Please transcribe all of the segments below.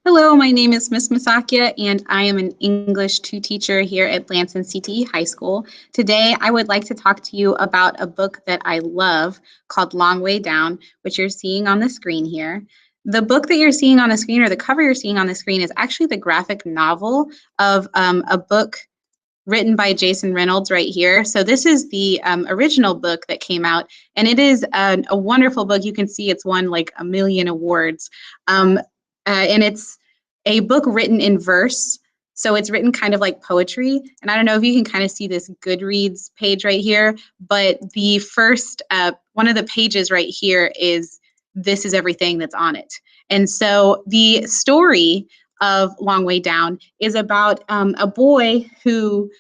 Hello, my name is Miss Musachia, and I am an English 2 teacher here at Blanton CTE High School. Today, I would like to talk to you about a book that I love called Long Way Down, which you're seeing on the screen here. The book that you're seeing on the screen, or the cover you're seeing on the screen, is actually the graphic novel of a book written by Jason Reynolds right here. So this is the original book that came out, and it is a wonderful book. You can see it's won like a million awards. And it's a book written in verse. So it's written kind of like poetry. And I don't know if you can kind of see this Goodreads page right here, but the first one of the pages right here is this is everything that's on it. And so the story of Long Way Down is about a boy who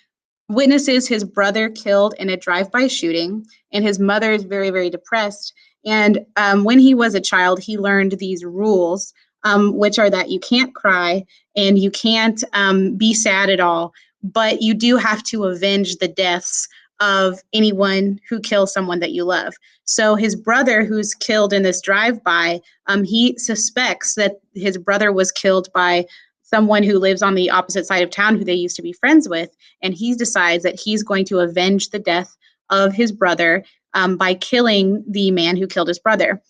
witnesses his brother killed in a drive-by shooting, and his mother is very, very depressed. And when he was a child, he learned these rules, which are that you can't cry and you can't be sad at all, but you do have to avenge the deaths of anyone who kills someone that you love. So his brother, who's killed in this drive-by, he suspects that his brother was killed by someone who lives on the opposite side of town who they used to be friends with, and he decides that he's going to avenge the death of his brother by killing the man who killed his brother.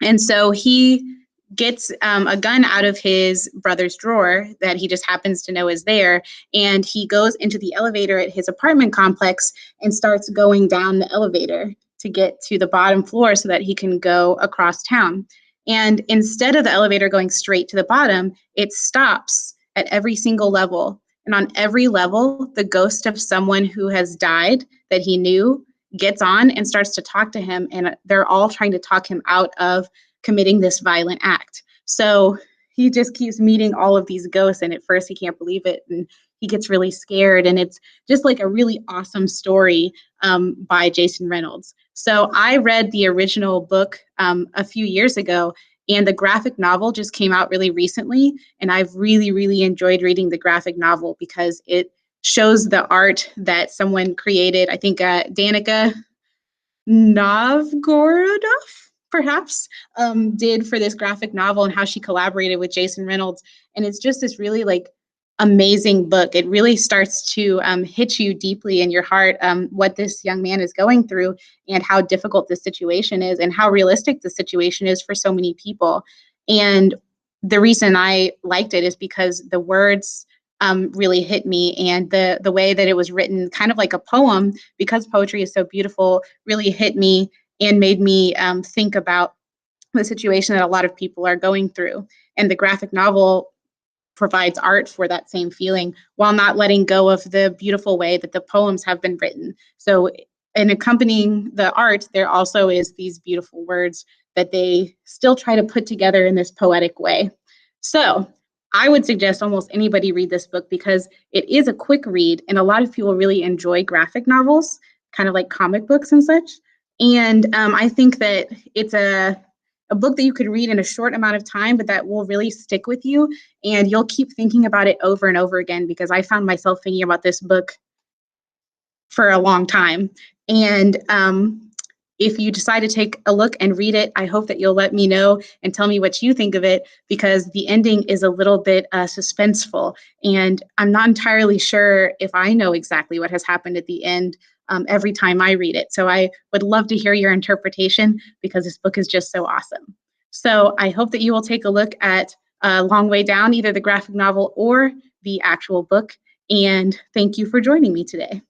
And so he gets a gun out of his brother's drawer that he just happens to know is there, and he goes into the elevator at his apartment complex and starts going down the elevator to get to the bottom floor so that he can go across town. And instead of the elevator going straight to the bottom, it stops at every single level. And on every level, the ghost of someone who has died that he knew gets on and starts to talk to him, and they're all trying to talk him out of committing this violent act. So he just keeps meeting all of these ghosts, and at first he can't believe it, and he gets really scared, and it's just like a really awesome story by Jason Reynolds. So I read the original book a few years ago, and the graphic novel just came out really recently, and I've really, really enjoyed reading the graphic novel because it shows the art that someone created. I think Danica Novgorod perhaps did for this graphic novel, and how she collaborated with Jason Reynolds. And it's just this really like amazing book. It really starts to hit you deeply in your heart what this young man is going through, and how difficult this situation is, and how realistic the situation is for so many people. And the reason I liked it is because the words really hit me, and the way that it was written, kind of like a poem, because poetry is so beautiful, really hit me and made me think about the situation that a lot of people are going through. And the graphic novel provides art for that same feeling, while not letting go of the beautiful way that the poems have been written. So in accompanying the art, there also is these beautiful words that they still try to put together in this poetic way. So I would suggest almost anybody read this book because it is a quick read, and a lot of people really enjoy graphic novels, kind of like comic books and such. And I think that it's a book that you could read in a short amount of time, but that will really stick with you, and you'll keep thinking about it over and over again, because I found myself thinking about this book for a long time. And if you decide to take a look and read it, I hope that you'll let me know and tell me what you think of it, because the ending is a little bit suspenseful, and I'm not entirely sure if I know exactly what has happened at the end every time I read it. So I would love to hear your interpretation, because this book is just so awesome. So I hope that you will take a look at Long Way Down, either the graphic novel or the actual book. And thank you for joining me today.